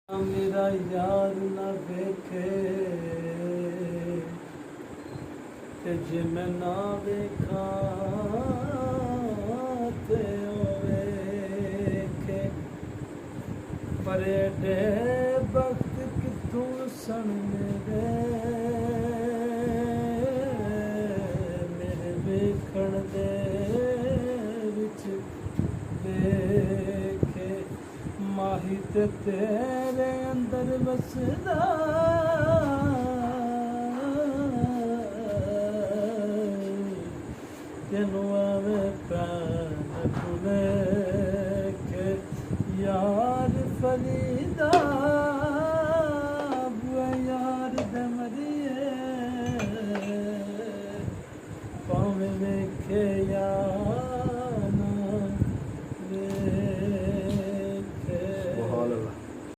मेरा यार न वेखे ते जे मैं ना वेखा ते ओ वेखे पर एडे वक्त किथों सन मेरे वेखण दे विच वेखे माही ते तेरे अंदर बसदा तेनू आवे पैन भुलेखे यार फरीदा।